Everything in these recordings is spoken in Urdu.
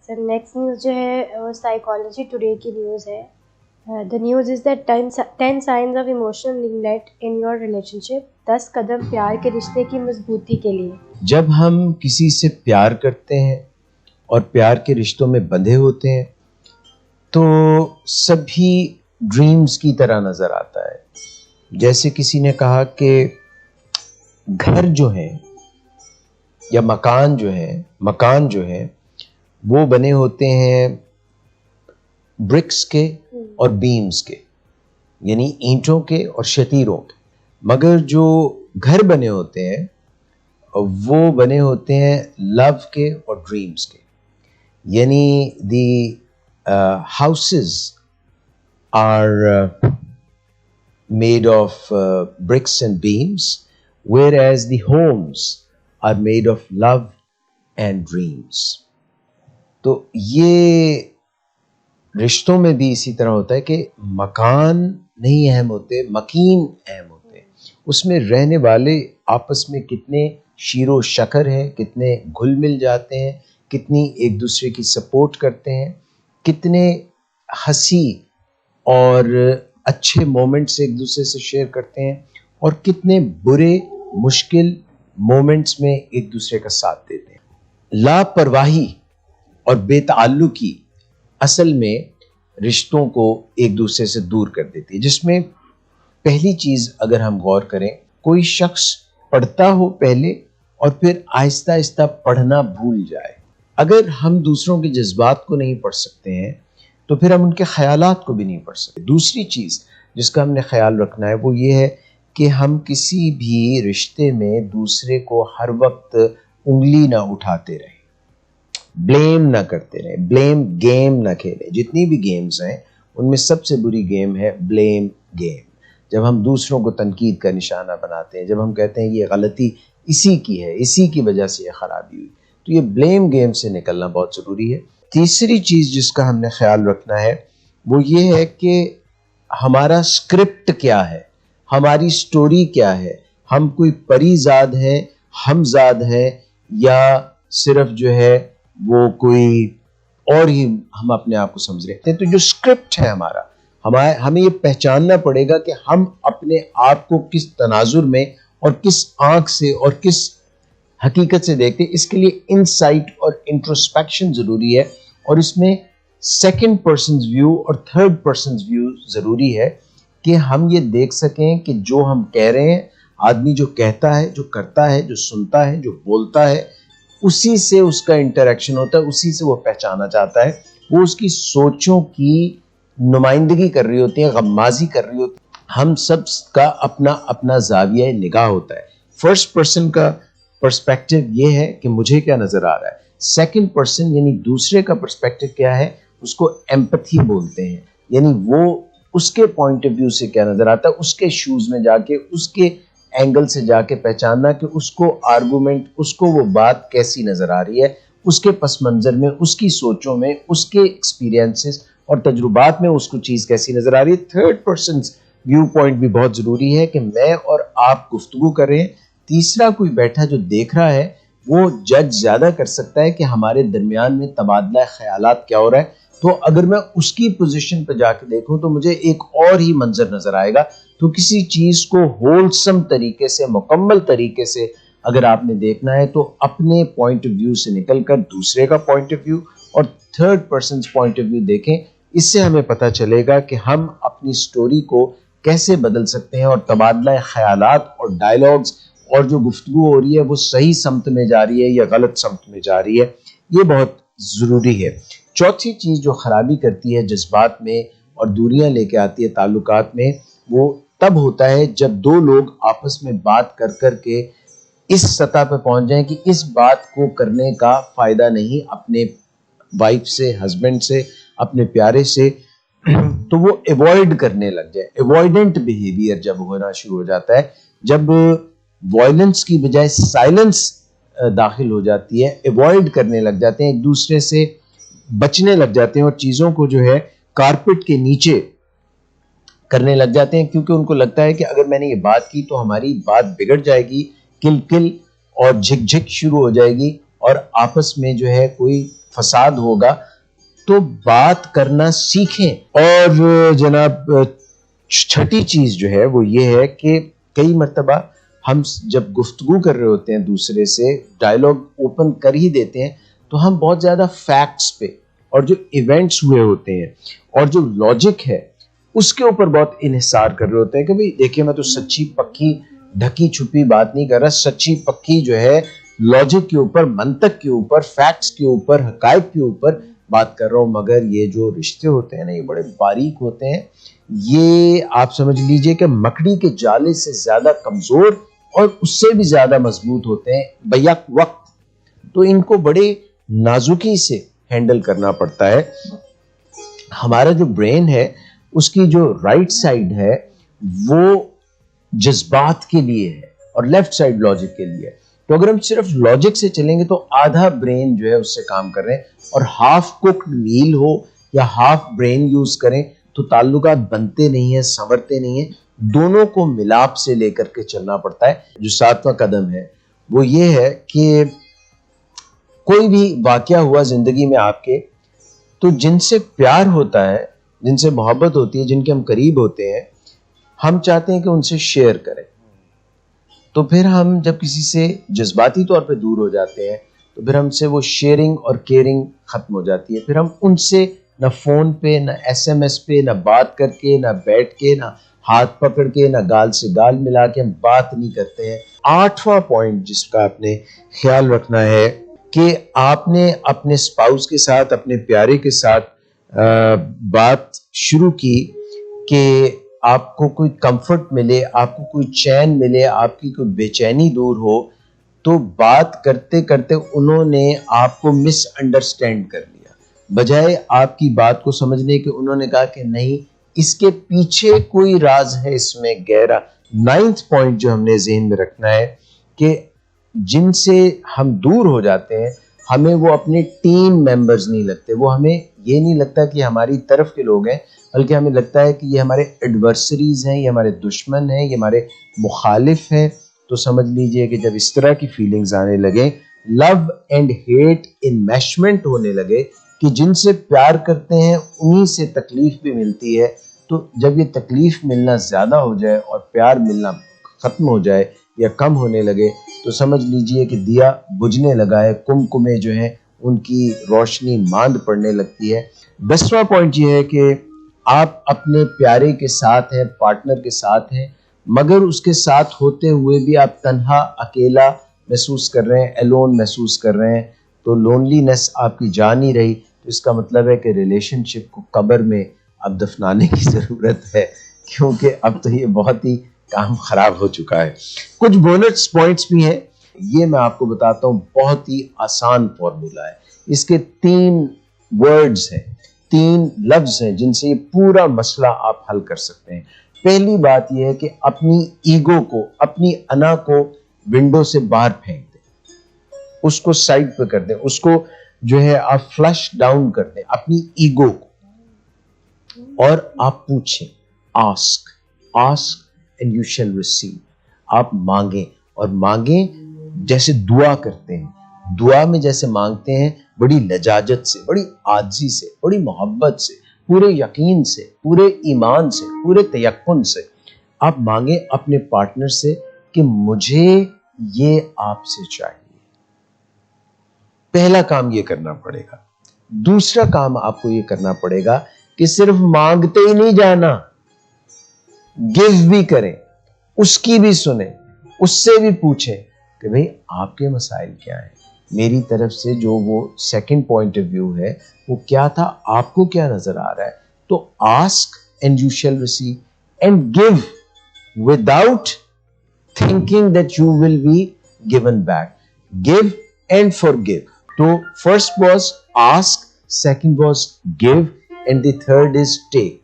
سر نیکسٹ نیوز جو ہے وہ سائیکالوجی ٹوڈے کی نیوز ہے. The news is that 10 signs of emotional neglect in your relationship. 10 قدم پیار کے رشتے کی مضبوطی کے لیے. جب ہم کسی سے پیار کرتے ہیں اور پیار کے رشتوں میں بندھے ہوتے ہیں تو سبھی ڈریمز کی طرح نظر آتا ہے. جیسے کسی نے کہا کہ گھر جو ہیں یا مکان جو ہے وہ بنے ہوتے ہیں برکس کے اور بیمز کے، یعنی اینٹوں کے اور شتیروں کے، مگر جو گھر بنے ہوتے ہیں وہ بنے ہوتے ہیں لو کے اور ڈریمز کے. یعنی the houses are made of bricks and beams, whereas the homes are made of love and dreams. تو یہ رشتوں میں بھی اسی طرح ہوتا ہے کہ مکان نہیں اہم ہوتے، مکین اہم ہوتے ہیں. اس میں رہنے والے آپس میں کتنے شیر و شکر ہیں، کتنے گھل مل جاتے ہیں، کتنی ایک دوسرے کی سپورٹ کرتے ہیں، کتنے ہنسی اور اچھے مومنٹس ایک دوسرے سے شیئر کرتے ہیں، اور کتنے برے مشکل مومنٹس میں ایک دوسرے کا ساتھ دیتے ہیں. لاپرواہی اور بے تعلقی اصل میں رشتوں کو ایک دوسرے سے دور کر دیتی ہے، جس میں پہلی چیز اگر ہم غور کریں، کوئی شخص پڑھتا ہو پہلے اور پھر آہستہ آہستہ پڑھنا بھول جائے. اگر ہم دوسروں کے جذبات کو نہیں پڑھ سکتے ہیں تو پھر ہم ان کے خیالات کو بھی نہیں پڑھ سکتے. دوسری چیز جس کا ہم نے خیال رکھنا ہے وہ یہ ہے کہ ہم کسی بھی رشتے میں دوسرے کو ہر وقت انگلی نہ اٹھاتے رہیں، بلیم نہ کرتے رہیں، بلیم گیم نہ کھیلیں. جتنی بھی گیمز ہیں ان میں سب سے بری گیم ہے بلیم گیم. جب ہم دوسروں کو تنقید کا نشانہ بناتے ہیں، جب ہم کہتے ہیں یہ غلطی اسی کی ہے، اسی کی وجہ سے یہ خرابی ہوئی، تو یہ بلیم گیم سے نکلنا بہت ضروری ہے. تیسری چیز جس کا ہم نے خیال رکھنا ہے وہ یہ ہے کہ ہمارا اسکرپٹ کیا ہے، ہماری سٹوری کیا ہے. ہم کوئی پری زاد ہے، ہم زاد ہے، یا صرف جو ہے وہ کوئی اور ہی ہم اپنے آپ کو سمجھ رہے ہیں. تو جو اسکرپٹ ہے ہمیں یہ پہچاننا پڑے گا کہ ہم اپنے آپ کو کس تناظر میں اور کس آنکھ سے اور کس حقیقت سے دیکھتے. اس کے لیے انسائٹ اور انٹروسپیکشن ضروری ہے، اور اس میں سیکنڈ پرسنز ویو اور تھرڈ پرسنز ویو ضروری ہے کہ ہم یہ دیکھ سکیں کہ جو ہم کہہ رہے ہیں، آدمی جو کہتا ہے، جو کرتا ہے، جو سنتا ہے، جو بولتا ہے، اسی سے اس کا انٹریکشن ہوتا ہے، اسی سے وہ پہچانا چاہتا ہے. وہ اس کی سوچوں کی نمائندگی کر رہی ہوتی ہیں، غمازی کر رہی ہوتی ہیں. ہم سب کا اپنا اپنا زاویہ نگاہ ہوتا ہے. فرسٹ پرسن کا پرسپیکٹو یہ ہے کہ مجھے کیا نظر آ رہا ہے. سیکنڈ پرسن یعنی دوسرے کا پرسپیکٹو کیا ہے، اس کو ایمپتھی بولتے ہیں. یعنی وہ اس کے پوائنٹ آف ویو سے کیا نظر آتا ہے، اس کے شوز میں جا کے، اس کے اینگل سے جا کے پہچاننا کہ اس کو آرگومنٹ، اس کو وہ بات کیسی نظر آ رہی ہے، اس کے پس منظر میں، اس کی سوچوں میں، اس کے ایکسپیرینسز اور تجربات میں اس کو چیز کیسی نظر آ رہی ہے. تھرڈ پرسن ویو پوائنٹ بھی بہت ضروری ہے کہ میں اور آپ گفتگو کر رہے ہیں، تیسرا کوئی بیٹھا جو دیکھ رہا ہے وہ جج زیادہ کر سکتا ہے کہ ہمارے درمیان میں تبادلہ خیالات کیا ہو رہا ہے. تو اگر میں اس کی پوزیشن پہ جا کے دیکھوں تو مجھے ایک اور ہی منظر نظر آئے گا. تو کسی چیز کو ہولسم طریقے سے، مکمل طریقے سے اگر آپ نے دیکھنا ہے تو اپنے پوائنٹ آف ویو سے نکل کر دوسرے کا پوائنٹ آف ویو اور third person's point of view دیکھیں. اس سے ہمیں پتہ چلے گا کہ ہم اپنی سٹوری کو کیسے بدل سکتے ہیں، اور تبادلہ خیالات اور ڈائلاگز اور جو گفتگو ہو رہی ہے وہ صحیح سمت میں جا رہی ہے یا غلط سمت میں جا رہی ہے. یہ بہت ضروری ہے. چوتھی چیز جو خرابی کرتی ہے جذبات میں اور دوریاں لے کے آتی ہے تعلقات میں، وہ تب ہوتا ہے جب دو لوگ آپس میں بات کر کر کے اس سطح پہ پہنچ جائیں کہ اس بات کو کرنے کا فائدہ نہیں اپنے وائف سے، ہسبینڈ سے، اپنے پیارے سے، تو وہ ایوائڈ کرنے لگ جائے. ایوائڈنٹ بیہیویئر جب ہونا شروع ہو جاتا ہے، جب وائلنس کی بجائے سائلنس داخل ہو جاتی ہے، ایوائڈ کرنے لگ جاتے ہیں، ایک دوسرے سے بچنے لگ جاتے ہیں اور چیزوں کو جو ہے کارپٹ کے نیچے کرنے لگ جاتے ہیں، کیونکہ ان کو لگتا ہے کہ اگر میں نے یہ بات کی تو ہماری بات بگڑ جائے گی، کل کل اور جھک جھک شروع ہو جائے گی، اور آپس میں جو ہے کوئی فساد ہوگا تو بات کرنا سیکھیں. اور جناب چھٹی چیز جو ہے وہ یہ ہے کہ کئی مرتبہ ہم جب گفتگو کر رہے ہوتے ہیں دوسرے سے, ڈائلاگ اوپن کر ہی دیتے ہیں, تو ہم بہت زیادہ فیکٹس پہ اور جو ایونٹس ہوئے ہوتے ہیں اور جو لاجک ہے اس کے اوپر بہت انحصار کر رہے ہوتے ہیں کہ بھئی دیکھیں میں تو سچی پکی ڈھکی چھپی بات نہیں کر رہا, سچی پکی جو ہے لاجک کے اوپر, منطق کے اوپر, فیکٹس کے اوپر, حقائق کے اوپر بات کر رہا ہوں. مگر یہ جو رشتے ہوتے ہیں نا یہ بڑے باریک ہوتے ہیں, یہ آپ سمجھ لیجئے کہ مکڑی کے جالے سے زیادہ کمزور اور اس سے بھی زیادہ مضبوط ہوتے ہیں بیک وقت. تو ان کو بڑے نازکی سے ہینڈل کرنا پڑتا ہے. ہمارا جو برین ہے اس کی جو رائٹ سائڈ ہے وہ جذبات کے لیے ہے اور لیفٹ سائڈ لاجک کے لیے. تو اگر ہم صرف لاجک سے چلیں گے تو آدھا برین جو ہے اس سے کام کر رہے ہیں, اور ہاف کوکڈ میل ہو یا ہاف برین یوز کریں تو تعلقات بنتے نہیں ہیں, سنورتے نہیں ہیں. دونوں کو ملاپ سے لے کر کے چلنا پڑتا ہے. جو 7واں قدم ہے وہ یہ ہے کہ کوئی بھی واقعہ ہوا زندگی میں آپ کے, تو جن سے پیار ہوتا ہے, جن سے محبت ہوتی ہے, جن کے ہم قریب ہوتے ہیں, ہم چاہتے ہیں کہ ان سے شیئر کریں. تو پھر ہم جب کسی سے جذباتی طور پہ دور ہو جاتے ہیں تو پھر ہم سے وہ شیئرنگ اور کیئرنگ ختم ہو جاتی ہے. پھر ہم ان سے نہ فون پہ, نہ ایس ایم ایس پہ, نہ بات کر کے, نہ بیٹھ کے, نہ ہاتھ پکڑ کے, نہ گال سے گال ملا کے ہم بات نہیں کرتے ہیں. 8واں پوائنٹ جس کا آپ نے خیال رکھنا ہے کہ آپ نے اپنے اسپاؤس کے ساتھ, اپنے پیارے کے ساتھ بات شروع کی کہ آپ کو کوئی کمفرٹ ملے, آپ کو کوئی چین ملے, آپ کی کوئی بے چینی دور ہو, تو بات کرتے کرتے انہوں نے آپ کو مس انڈرسٹینڈ کر لیا. بجائے آپ کی بات کو سمجھنے کے انہوں نے کہا کہ نہیں اس کے پیچھے کوئی راز ہے, اس میں گہرا. 9th پوائنٹ جو ہم نے ذہن میں رکھنا ہے کہ جن سے ہم دور ہو جاتے ہیں ہمیں وہ اپنے ٹیم ممبرز نہیں لگتے, وہ ہمیں یہ نہیں لگتا کہ ہماری طرف کے لوگ ہیں, بلکہ ہمیں لگتا ہے کہ یہ ہمارے ایڈورسریز ہیں, یہ ہمارے دشمن ہیں, یہ ہمارے مخالف ہیں. تو سمجھ لیجئے کہ جب اس طرح کی فیلنگز آنے لگیں, لو اینڈ ہیٹ انمیشمنٹ ہونے لگے کہ جن سے پیار کرتے ہیں انہی سے تکلیف بھی ملتی ہے, تو جب یہ تکلیف ملنا زیادہ ہو جائے اور پیار ملنا ختم ہو جائے یا کم ہونے لگے, تو سمجھ لیجئے کہ دیا بجھنے لگا ہے, کمکمے جو ہیں ان کی روشنی ماند پڑنے لگتی ہے. 10واں پوائنٹ یہ ہے کہ آپ اپنے پیارے کے ساتھ ہیں, پارٹنر کے ساتھ ہیں, مگر اس کے ساتھ ہوتے ہوئے بھی آپ تنہا, اکیلا محسوس کر رہے ہیں, ایلون محسوس کر رہے ہیں, تو لونلی-نیس آپ کی جا نہیں رہی. تو اس کا مطلب ہے کہ ریلیشن شپ کو قبر میں اب دفنانے کی ضرورت ہے, کیونکہ اب تو یہ بہت ہی کام خراب ہو چکا ہے. کچھ بونس پوائنٹس بھی ہیں, یہ میں آپ کو بتاتا ہوں. بہت ہی آسان فارمولا ہے, اس کے 3 ورڈز ہیں, 3 لفظ ہیں جن سے یہ پورا مسئلہ آپ حل کر سکتے ہیں. پہلی بات یہ ہے کہ اپنی ایگو کو, اپنی انا کو ونڈو سے باہر پھینک دیں, اس کو سائڈ پہ کر دیں, اس کو جو ہے آپ فلش ڈاؤن کر دیں اپنی ایگو کو, اور آپ پوچھیں. Ask and you shall receive. آپ مانگیں, اور مانگیں جیسے دعا کرتے ہیں. دعا میں جیسے مانگتے ہیں بڑی لجاجت سے, بڑی عاجزی سے, بڑی محبت سے, پورے یقین سے, پورے ایمان سے, پورے تیقن سے آپ مانگیں اپنے پارٹنر سے کہ مجھے یہ آپ سے چاہیے. پہلا کام یہ کرنا پڑے گا. دوسرا کام آپ کو یہ کرنا پڑے گا کہ صرف مانگتے ہی نہیں جانا, گیو بھی کریں, اس کی بھی سنیں, اس سے بھی پوچھیں کہ بھئی آپ کے مسائل کیا ہیں, میری طرف سے جو وہ سیکنڈ پوائنٹ آف ویو ہے وہ کیا تھا, آپ کو کیا نظر آ رہا ہے. تو ask and you shall receive, and give without thinking that you will be given back. Give and forgive. So first was ask, second was give, and the third is take.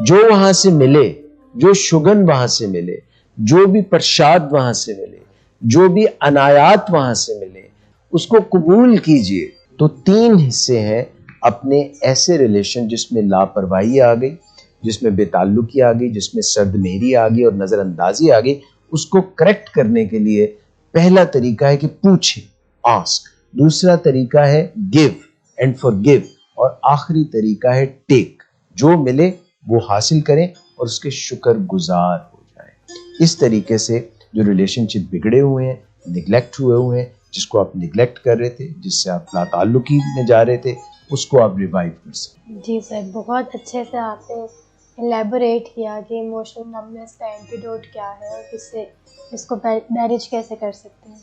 جو وہاں سے ملے, جو شگن وہاں سے ملے, جو بھی پرشاد وہاں سے ملے, جو بھی عنایات وہاں سے ملے, اس کو قبول کیجئے. تو 3 حصے ہیں اپنے ایسے ریلیشن جس میں لاپرواہی آ گئی, جس میں بے تعلقی آ گئی, جس میں سرد مہری آ گئی اور نظر اندازی آ گئی. اس کو کریکٹ کرنے کے لیے پہلا طریقہ ہے کہ پوچھیں, آسک. دوسرا طریقہ ہے گیو اینڈ forgive, اور آخری طریقہ ہے ٹیک. جو ملے وہ حاصل کریں اور اس کے شکر گزار ہو جائیں. اس طریقے سے جو ریلیشن شپ بگڑے ہوئے ہیں, نگلیکٹ ہوئے ہیں, جس کو آپ نگلیکٹ کر رہے تھے, جس سے آپ لا تعلقی میں جا رہے تھے, اس کو آپ ریوائیو کر سکیں. جی سر، بہت اچھے سے آپ نے الیبوریٹ کیا کہ ایموشنل نمبنس کا اینٹیڈوٹ کیا ہے اور کس سے اس کو مینیج کیسے کر سکتے ہیں.